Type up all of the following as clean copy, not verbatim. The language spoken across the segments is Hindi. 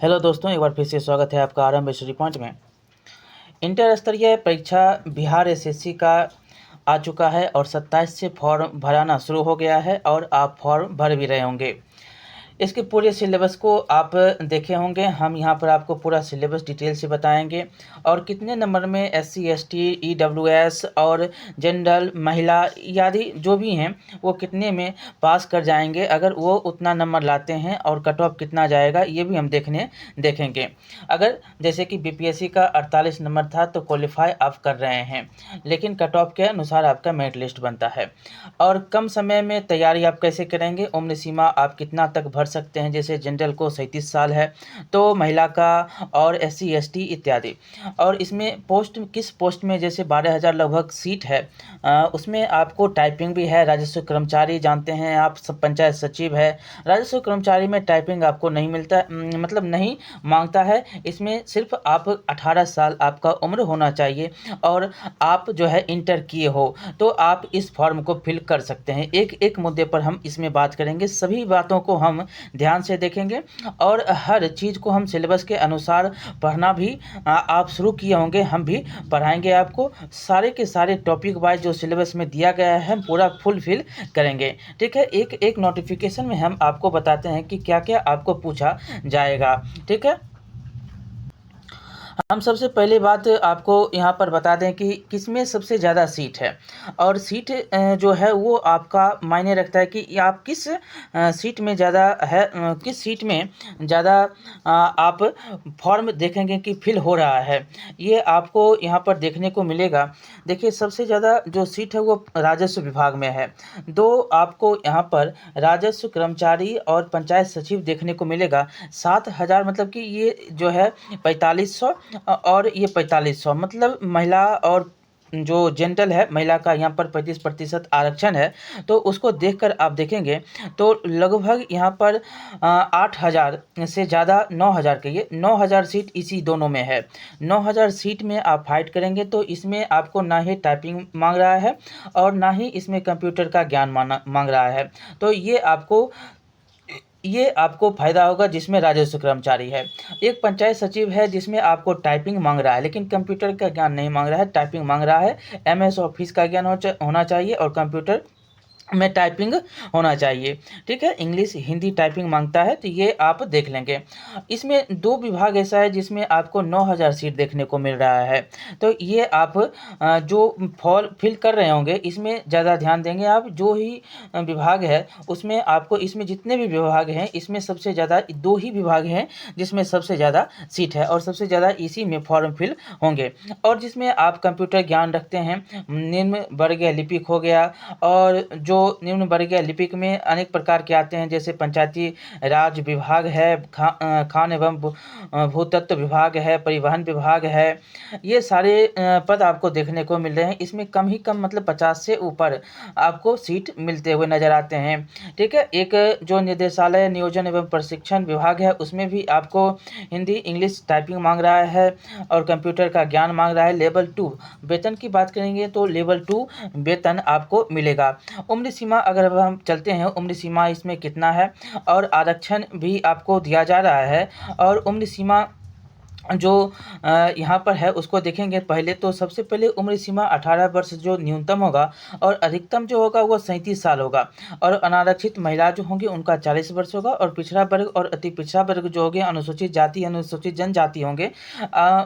हेलो दोस्तों, एक बार फिर से स्वागत है आपका आरंभ स्टडी पॉइंट में। इंटर स्तरीय परीक्षा बिहार एसएससी का आ चुका है और 27 से फॉर्म भराना शुरू हो गया है और आप फॉर्म भर भी रहे होंगे। इसके पूरे सिलेबस को आप देखे होंगे। हम यहाँ पर आपको पूरा सिलेबस डिटेल से बताएंगे और कितने नंबर में एससी, एसटी, ईडब्ल्यूएस और जनरल, महिला आदि जो भी हैं वो कितने में पास कर जाएंगे अगर वो उतना नंबर लाते हैं, और कट ऑफ कितना जाएगा ये भी हम देखेंगे। अगर जैसे कि बीपीएससी का 48 नंबर था तो क्वालिफाई आप कर रहे हैं, लेकिन कट ऑफ के अनुसार आपका मेरिट लिस्ट बनता है। और कम समय में तैयारी आप कैसे करेंगे, उम्र सीमा आप कितना तक भर सकते हैं। जैसे जनरल को 37 साल है तो महिला का, और एससी, एसटी इत्यादि। और इसमें पोस्ट किस पोस्ट में, जैसे 12,000 लगभग सीट है, उसमें आपको टाइपिंग भी है। राजस्व कर्मचारी जानते हैं आप, सब पंचायत सचिव है। राजस्व कर्मचारी में टाइपिंग आपको नहीं मिलता, मतलब नहीं मांगता है। इसमें सिर्फ आप 18 साल आपका उम्र होना चाहिए और आप जो है इंटर किए हो तो आप इस फॉर्म को फिल कर सकते हैं। एक एक मुद्दे पर हम इसमें बात करेंगे, सभी बातों को हम ध्यान से देखेंगे और हर चीज़ को हम सिलेबस के अनुसार पढ़ना भी आप शुरू किए होंगे, हम भी पढ़ाएंगे आपको। सारे के सारे टॉपिक वाइज जो सिलेबस में दिया गया है हम पूरा फुलफिल करेंगे। ठीक है, एक एक नोटिफिकेशन में हम आपको बताते हैं कि क्या क्या आपको पूछा जाएगा। ठीक है, हम सबसे पहले बात आपको यहाँ पर बता दें कि किसमें सबसे ज़्यादा सीट है। और सीट जो है वो आपका मायने रखता है कि आप किस सीट में ज़्यादा है, किस सीट में ज़्यादा आप फॉर्म देखेंगे कि फिल हो रहा है, ये आपको यहाँ पर देखने को मिलेगा। देखिए, सबसे ज़्यादा जो सीट है वो राजस्व विभाग में है। दो आपको यहाँ पर राजस्व कर्मचारी और पंचायत सचिव देखने को मिलेगा। 7,000 मतलब कि ये जो है 4500 और ये 4500, मतलब महिला और जो जनरल है, महिला का यहाँ पर 35% आरक्षण है। तो उसको देखकर आप देखेंगे तो लगभग यहाँ पर 8,000 से ज़्यादा, 9,000 के, ये 9,000 सीट इसी दोनों में है। 9,000 सीट में आप फाइट करेंगे तो इसमें आपको ना ही टाइपिंग मांग रहा है और ना ही इसमें कंप्यूटर का ज्ञान मांग रहा है। तो ये आपको फ़ायदा होगा जिसमें राजस्व कर्मचारी है। एक पंचायत सचिव है जिसमें आपको टाइपिंग मांग रहा है लेकिन कंप्यूटर का ज्ञान नहीं मांग रहा है, टाइपिंग मांग रहा है। एमएस ऑफिस का ज्ञान होना चाहिए और कंप्यूटर में टाइपिंग होना चाहिए। ठीक है, इंग्लिश हिंदी टाइपिंग मांगता है, तो ये आप देख लेंगे। इसमें दो विभाग ऐसा है जिसमें आपको 9,000 सीट देखने को मिल रहा है। तो ये आप जो फॉर्म फिल कर रहे होंगे इसमें ज़्यादा ध्यान देंगे आप। जो ही विभाग है उसमें आपको, इसमें जितने भी विभाग हैं इसमें सबसे ज़्यादा दो ही विभाग हैं जिसमें सबसे ज़्यादा सीट है और सबसे ज़्यादा इसी में फॉर्म फिल होंगे। और जिसमें आप कंप्यूटर ज्ञान रखते हैं, निम्न वर्गीय लिपिक हो गया, और जो निम्न वर्गीय लिपिक में अनेक प्रकार के आते हैं, जैसे पंचायती राज विभाग है, खान एवं भूतत्व विभाग है, परिवहन विभाग है। ये सारे पद आपको देखने को मिल रहे हैं। इसमें कम ही कम मतलब 50 से ऊपर आपको सीट मिलते हुए नजर आते हैं। ठीक है, एक जो निदेशालय नियोजन एवं प्रशिक्षण विभाग है उसमें भी आपको हिंदी इंग्लिश टाइपिंग मांग रहा है और कंप्यूटर का ज्ञान मांग रहा है। लेवल 2 वेतन की बात करेंगे तो लेवल 2 वेतन आपको मिलेगा। उम्र सीमा अगर अब हम चलते हैं, उम्र सीमा इसमें कितना है और आरक्षण भी आपको दिया जा रहा है। और उम्र सीमा जो यहाँ पर है उसको देखेंगे। पहले तो सबसे पहले उम्र सीमा 18 वर्ष जो न्यूनतम होगा और अधिकतम जो होगा वो 37 साल होगा। और अनारक्षित महिला जो होंगी उनका 40 वर्ष होगा। और पिछड़ा वर्ग और अति पिछड़ा वर्ग जो होंगे, अनुसूचित जाति अनुसूचित जनजाति होंगे,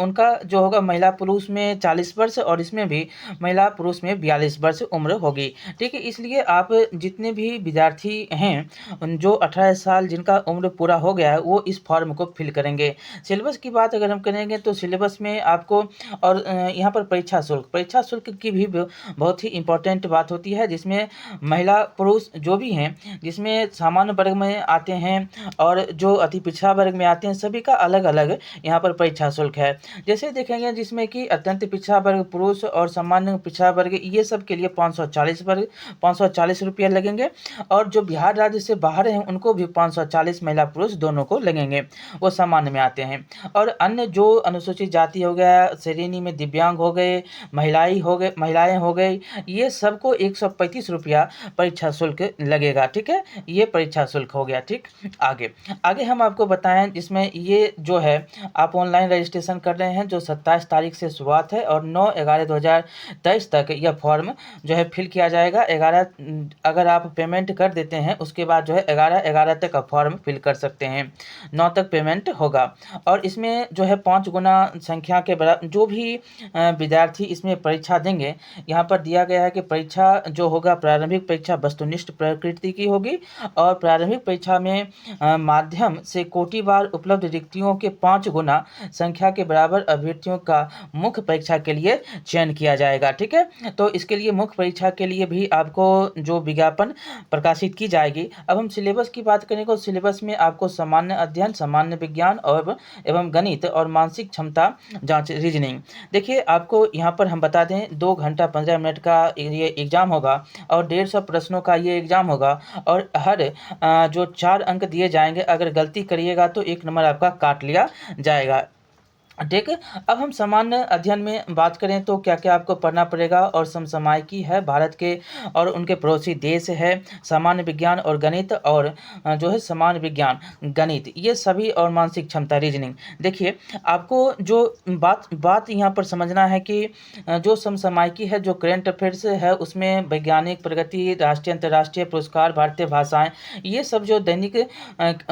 उनका जो होगा महिला पुरुष में 40 वर्ष और इसमें भी महिला पुरुष में 42 वर्ष उम्र होगी। ठीक है, इसलिए आप जितने भी विद्यार्थी हैं जो 18 साल जिनका उम्र पूरा हो गया है वो इस फॉर्म को फिल करेंगे। सिलेबस की बात अगर हम करेंगे तो सिलेबस में आपको, और यहाँ पर परीक्षा शुल्क की भी बहुत ही इम्पोर्टेंट बात होती है, जिसमें महिला पुरुष जो भी हैं, जिसमें सामान्य वर्ग में आते हैं और जो अति पिछड़ा वर्ग में आते हैं, सभी का अलग अलग यहाँ पर परीक्षा शुल्क है। जैसे देखेंगे जिसमें कि अत्यंत पिछड़ा वर्ग पुरुष और सामान्य पिछड़ा वर्ग, ये सब के लिए 540 रुपया लगेंगे। और जो बिहार राज्य से बाहर हैं उनको भी 540 महिला पुरुष दोनों को लगेंगे, वो सामान्य में आते हैं। और अन्य अन्य जो अनुसूचित जाति हो गया, श्रेणी में दिव्यांग हो गए, महिलाएँ हो गई, ये सबको 135 रुपया परीक्षा शुल्क लगेगा, ठीक है? ये परीक्षा शुल्क हो गया, ठीक? आगे हम आपको बताएँ जिसमें ये जो है आप ऑनलाइन रजिस्ट्रेशन कर रहे हैं जो 27 तारीख से शुरुआत है और 9/11/2023 तक यह फॉर्म जो है फिल किया जाएगा। 11 अगर आप पेमेंट कर देते हैं उसके बाद जो है 11/11 तक आप फॉर्म फिल कर सकते हैं। 9 तक पेमेंट होगा और इसमें जो है 5 गुना संख्या के जो भी विद्यार्थी इसमें परीक्षा देंगे, यहाँ पर दिया गया है कि परीक्षा जो होगा प्रारंभिक परीक्षा वस्तुनिष्ठ प्रकृति की होगी और प्रारंभिक परीक्षा में माध्यम से कोटिवार उपलब्ध रिक्तियों के 5 गुना संख्या के बराबर अभ्यर्थियों का मुख्य परीक्षा के लिए चयन किया जाएगा, ठीक है? तो इसके लिए मुख्य परीक्षा के लिए भी आपको जो विज्ञापन प्रकाशित की जाएगी। अब हम सिलेबस की बात करें तो सिलेबस में आपको सामान्य अध्ययन, सामान्य विज्ञान और एवं गणित और मानसिक क्षमता जाँच रीजनिंग। देखिए आपको यहाँ पर हम बता दें 2 घंटा 15 मिनट का ये एग्ज़ाम होगा और 150 प्रश्नों का ये एग्ज़ाम होगा और हर जो 4 अंक दिए जाएँगे, अगर गलती करिएगा तो 1 नंबर आपका काट लिया जाएगा, ठीक है। अब हम सामान्य अध्ययन में बात करें तो क्या-क्या आपको पढ़ना पड़ेगा और समसामयिकी है, भारत के और उनके पड़ोसी देश है, सामान्य विज्ञान और गणित और जो है सामान्य विज्ञान, गणित, ये सभी और मानसिक क्षमता रीजनिंग। देखिए आपको जो बात यहाँ पर समझना है कि जो समसामयिकी है, जो करंट अफेयर्स है, उसमें वैज्ञानिक प्रगति, राष्ट्रीय अंतर्राष्ट्रीय पुरस्कार, भारतीय भाषाएँ, ये सब जो दैनिक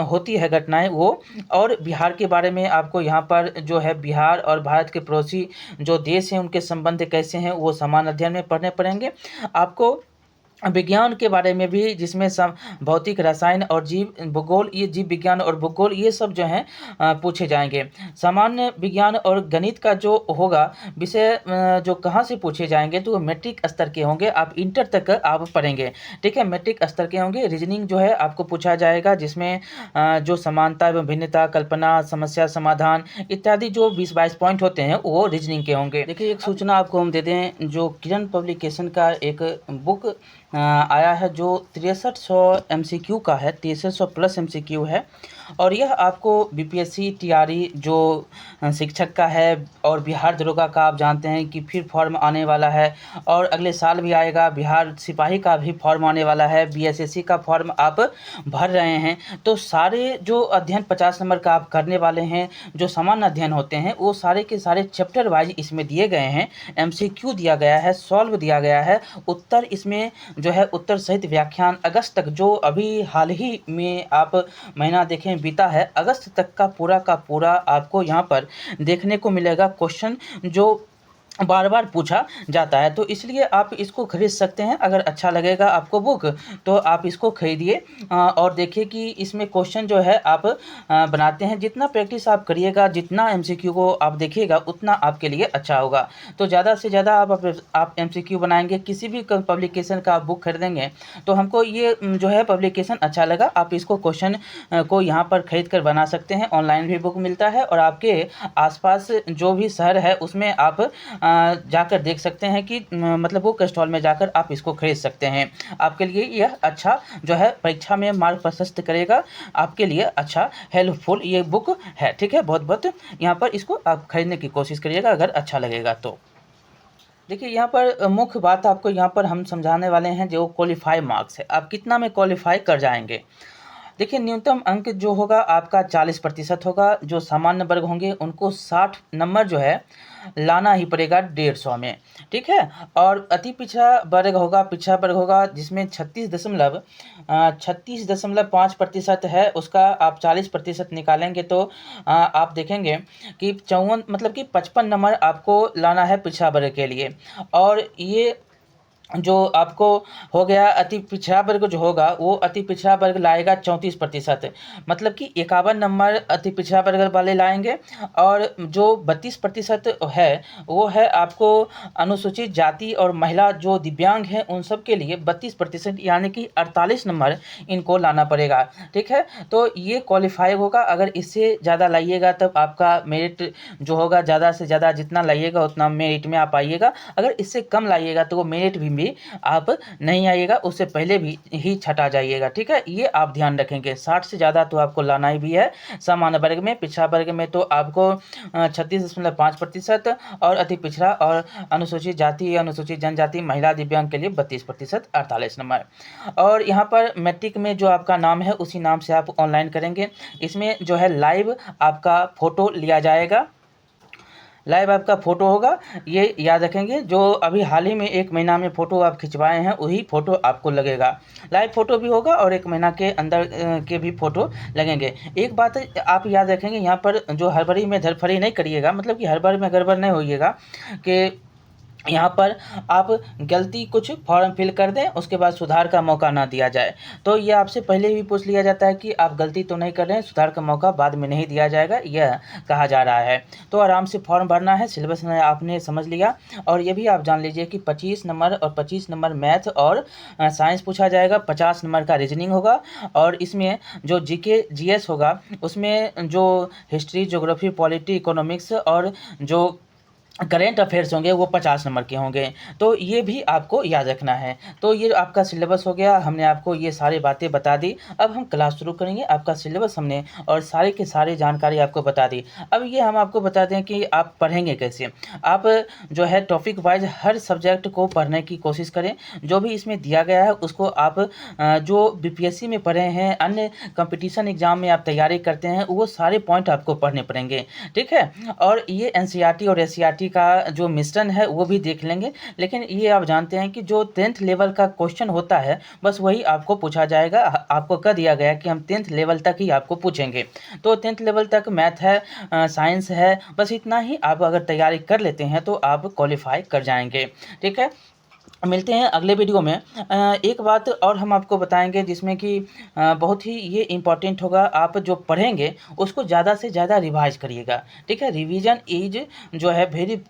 होती है घटनाएँ वो, और बिहार के बारे में आपको यहाँ पर जो है बिहार और भारत के पड़ोसी जो देश हैं उनके संबंध कैसे हैं वो समान अध्ययन में पढ़ने पड़ेंगे। आपको विज्ञान के बारे में भी जिसमें सब भौतिक, रसायन और भूगोल, ये जीव विज्ञान और भूगोल ये सब जो हैं पूछे जाएंगे। सामान्य विज्ञान और गणित का जो होगा विषय जो कहाँ से पूछे जाएंगे तो वो मैट्रिक स्तर के होंगे, आप इंटर तक आप पढ़ेंगे, ठीक है? मैट्रिक स्तर के होंगे। रीजनिंग जो है आपको पूछा जाएगा जिसमें जो समानता एवं भिन्नता, कल्पना, समस्या समाधान इत्यादि जो 20-22 पॉइंट होते हैं वो रीजनिंग के होंगे। देखिए एक सूचना आपको हम दे दें, जो किरण पब्लिकेशन का एक बुक आया है जो 6300 MCQ का है, 6300 प्लस MCQ है और यह आपको बीपीएससी, टीआरई जो शिक्षक का है और बिहार दरोगा का आप जानते हैं कि फिर फॉर्म आने वाला है और अगले साल भी आएगा, बिहार सिपाही का भी फॉर्म आने वाला है, बीएसएससी का फॉर्म आप भर रहे हैं, तो सारे जो अध्ययन 50 नंबर का आप करने वाले हैं, जो सामान्य अध्ययन होते हैं वो सारे के सारे चैप्टर वाइज इसमें दिए गए हैं, MCQ दिया गया है, सॉल्व दिया गया है, उत्तर इसमें जो है उत्तर सहित व्याख्यान अगस्त तक, जो अभी हाल ही में आप महीना देखें बीता है, अगस्त तक का पूरा आपको यहाँ पर देखने को मिलेगा क्वेश्चन जो बार-बार पूछा जाता है। तो इसलिए आप इसको खरीद सकते हैं, अगर अच्छा लगेगा आपको बुक तो आप इसको खरीदिए और देखिए कि इसमें क्वेश्चन जो है आप बनाते हैं, जितना प्रैक्टिस आप करिएगा, जितना MCQ को आप देखिएगा उतना आपके लिए अच्छा होगा। तो ज़्यादा से ज़्यादा आप MCQ बनाएंगे, किसी भी पब्लिकेशन का आप बुक खरीदेंगे तो हमको ये जो है पब्लिकेशन अच्छा लगा, आप इसको क्वेश्चन को यहाँ पर खरीद कर बना सकते हैं। ऑनलाइन भी बुक मिलता है और आपके आसपास जो भी शहर है उसमें आप जाकर देख सकते हैं कि मतलब बुक स्टॉल में जाकर आप इसको खरीद सकते हैं। आपके लिए यह अच्छा जो है परीक्षा में मार्ग प्रशस्त करेगा, आपके लिए अच्छा हेल्पफुल ये बुक है, ठीक है? बहुत-बहुत यहाँ पर इसको आप खरीदने की कोशिश करिएगा अगर अच्छा लगेगा तो। देखिए यहाँ पर मुख्य बात आपको यहाँ पर हम समझाने वाले हैं, जो क्वालीफाई मार्क्स है, आप कितना में क्वालीफाई कर जाएंगे। देखिए न्यूनतम अंक जो होगा आपका 40% होगा, जो सामान्य वर्ग होंगे उनको 60 नंबर जो है लाना ही पड़ेगा 150 में, ठीक है? और अति पिछड़ा वर्ग होगा जिसमें 36.5% है, उसका आप 40% निकालेंगे तो आप देखेंगे कि 54 मतलब कि 55 नंबर आपको लाना है पिछड़ा वर्ग के लिए। और ये जो आपको हो गया अति पिछड़ा वर्ग जो होगा वो अति पिछड़ा वर्ग लाएगा 34%, मतलब कि 51 नंबर अति पिछड़ा वर्ग वाले लाएंगे और जो 32% है वो है आपको अनुसूचित जाति और महिला जो दिव्यांग हैं उन सब के लिए 32%, यानी कि 48 नंबर इनको लाना पड़ेगा, ठीक है? तो ये क्वालिफाई होगा, अगर इससे ज़्यादा लाइएगा तब आपका मेरिट जो होगा ज़्यादा से ज़्यादा जितना लाइएगा उतना मेरिट में आप आइएगा, अगर इससे कम लाइएगा तो वो मेरिट भी भी आप नहीं आइएगा, उससे पहले भी ही छटा जाइएगा, ठीक है। ये आप ध्यान रखेंगे। 60 से ज़्यादा तो आपको लाना ही भी है। सामान्य वर्ग में, पिछड़ा वर्ग में तो आपको 36.5% और अति पिछड़ा और अनुसूचित जाति, अनुसूचित जनजाति, महिला, दिव्यांग के लिए 32%, 48 नंबर। और यहाँ पर मैट्रिक में जो आपका नाम है उसी नाम से आप ऑनलाइन करेंगे। इसमें जो है लाइव आपका फ़ोटो लिया जाएगा, लाइव आपका फ़ोटो होगा, ये याद रखेंगे। जो अभी हाल ही में 1 महीना में फ़ोटो आप खिंचवाए हैं वही फ़ोटो आपको लगेगा। लाइव फ़ोटो भी होगा और 1 महीना के अंदर के भी फ़ोटो लगेंगे। एक बात आप याद रखेंगे, यहाँ पर जो हड़बड़ी में धड़फड़ी नहीं करिएगा, मतलब कि हड़बड़ में गड़बड़ नहीं होइएगा कि यहाँ पर आप गलती कुछ फॉर्म फिल कर दें, उसके बाद सुधार का मौका ना दिया जाए। तो ये आपसे पहले भी पूछ लिया जाता है कि आप गलती तो नहीं कर रहे हैं, सुधार का मौका बाद में नहीं दिया जाएगा, यह कहा जा रहा है। तो आराम से फॉर्म भरना है। सिलेबस में आपने समझ लिया। और ये भी आप जान लीजिए कि 25 नंबर और 25 नंबर मैथ और साइंस पूछा जाएगा, 50 नंबर का रीजनिंग होगा। और इसमें जो जीके जीएस होगा उसमें जो हिस्ट्री, ज्योग्राफी, पॉलिटी, इकोनॉमिक्स और जो करेंट अफेयर्स होंगे वो 50 नंबर के होंगे। तो ये भी आपको याद रखना है। तो ये आपका सिलेबस हो गया, हमने आपको ये सारी बातें बता दी। अब हम क्लास शुरू करेंगे। आपका सिलेबस हमने और सारे के सारे जानकारी आपको बता दी। अब ये हम आपको बता दें कि आप पढ़ेंगे कैसे। आप जो है टॉपिक वाइज हर सब्जेक्ट को पढ़ने की कोशिश करें। जो भी इसमें दिया गया है उसको आप जो बीपीएससी में पढ़े हैं, अन्य कंपटीशन एग्जाम में आप तैयारी करते हैं, वो सारे पॉइंट आपको पढ़ने पड़ेंगे, ठीक है। और ये एनसीईआरटी और एससीईआरटी का जो मिश्रण है वो भी देख लेंगे। लेकिन ये आप जानते हैं कि जो 10th लेवल का क्वेश्चन होता है बस वही आपको पूछा जाएगा। आपको कह दिया गया कि हम 10th लेवल तक ही आपको पूछेंगे। तो 10th लेवल तक मैथ है, साइंस है, बस इतना ही आप अगर तैयारी कर लेते हैं तो आप क्वालिफाई कर जाएंगे, ठीक है। मिलते हैं अगले वीडियो में। एक बात और हम आपको बताएंगे जिसमें कि बहुत ही ये इम्पॉर्टेंट होगा। आप जो पढ़ेंगे उसको ज़्यादा से ज़्यादा रिवाइज करिएगा, ठीक है। रिवीजन इज जो है वेरी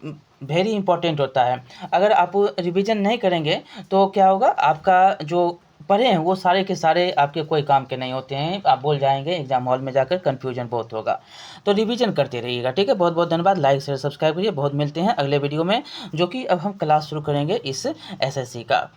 वेरी इंपॉर्टेंट होता है। अगर आप रिवीजन नहीं करेंगे तो क्या होगा, आपका जो पढ़े हैं वो सारे के सारे आपके कोई काम के नहीं होते हैं। आप भूल जाएंगे, एग्जाम हॉल में जाकर कन्फ्यूजन बहुत होगा। तो रिवीजन करते रहिएगा, ठीक है। बहुत बहुत धन्यवाद। लाइक शेयर सब्सक्राइब करिए। बहुत मिलते हैं अगले वीडियो में, जो कि अब हम क्लास शुरू करेंगे इस एसएससी का।